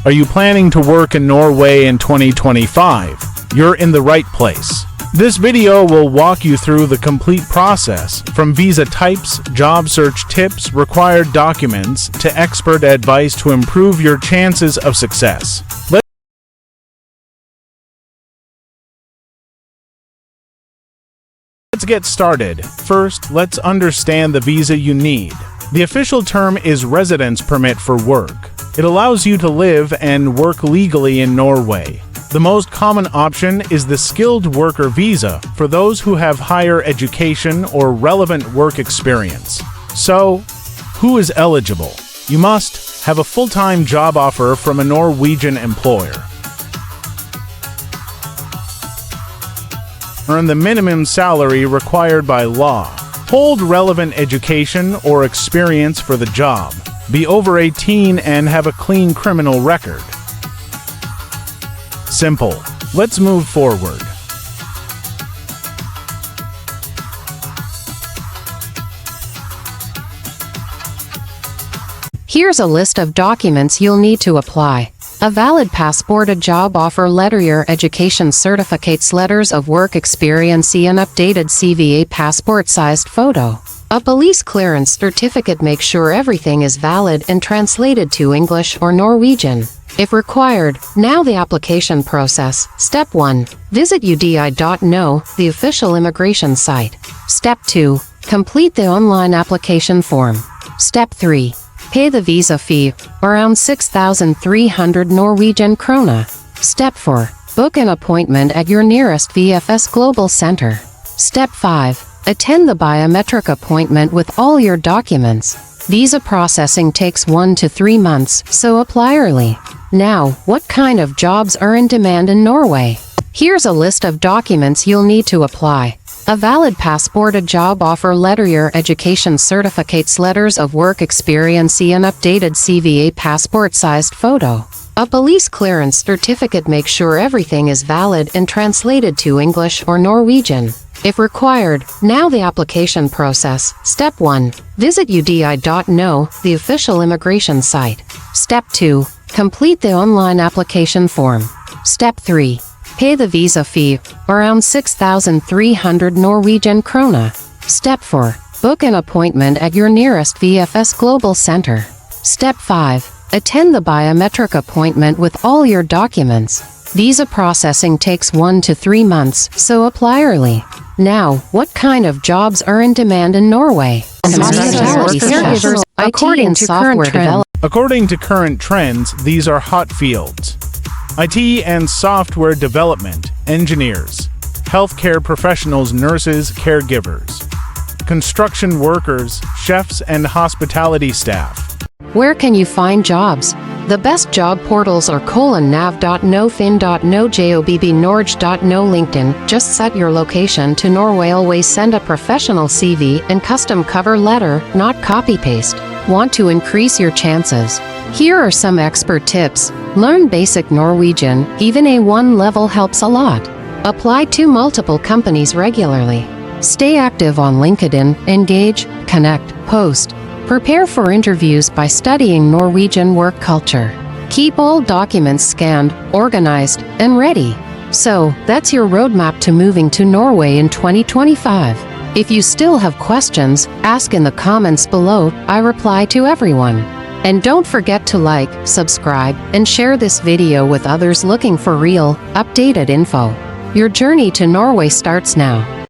Are you planning to work in Norway in 2025? You're in the right place. This video will walk you through the complete process, from visa types, job search tips, required documents, to expert advice to improve your chances of success. Let's get started. First, let's understand the visa you need. The official term is residence permit for work. It allows you to live and work legally in Norway. The most common option is the skilled worker visa for those who have higher education or relevant work experience. So, who is eligible? You must have a full-time job offer from a Norwegian employer, earn the minimum salary required by law, hold relevant education or experience for the job, be over 18 and have a clean criminal record. Simple. Let's move forward. Here's a list of documents you'll need to apply. A valid passport, a job offer letter, your education certificates, letters of work experience, an updated CV, a passport-sized photo, a police clearance certificate. Make sure everything is valid and translated to English or Norwegian. If required, now the application process. Step 1. Visit UDI.no, the official immigration site. Step 2. Complete the online application form. Step 3. Pay the visa fee, around 6,300 Norwegian krone. Step 4. Book an appointment at your nearest VFS Global Center. Step 5. Attend the biometric appointment with all your documents. Visa processing takes 1 to 3 months, so apply early. Now, what kind of jobs are in demand in Norway? Here's a list of documents you'll need to apply. A valid passport, a job offer letter, your education certificates, letters of work experience, an updated CV, a passport-sized photo, a police clearance certificate. Make sure everything is valid and translated to English or Norwegian. If required, now the application process. Step 1. Visit UDI.no, the official immigration site. Step 2. Complete the online application form. Step 3. Pay the visa fee, around 6,300 Norwegian krone. Step 4. Book an appointment at your nearest VFS Global Center. Step 5. Attend the biometric appointment with all your documents. Visa processing takes 1 to 3 months, so apply early. Now, what kind of jobs are in demand in Norway? According to current trends, these are hot fields: IT and software development, engineers, healthcare professionals, nurses, caregivers, construction workers, chefs, and hospitality staff. Where can you find jobs? The best job portals are nav.no, fin.no, jobbnorge.no, LinkedIn. Just set your location to Norway. Always send a professional CV and custom cover letter, not copy-paste. Want to increase your chances? Here are some expert tips. Learn basic Norwegian, even A1 level helps a lot. Apply to multiple companies regularly. Stay active on LinkedIn, engage, connect, post. Prepare for interviews by studying Norwegian work culture. Keep all documents scanned, organized, and ready. So, that's your roadmap to moving to Norway in 2025. If you still have questions, ask in the comments below. I reply to everyone. And don't forget to like, subscribe, and share this video with others looking for real, updated info. Your journey to Norway starts now.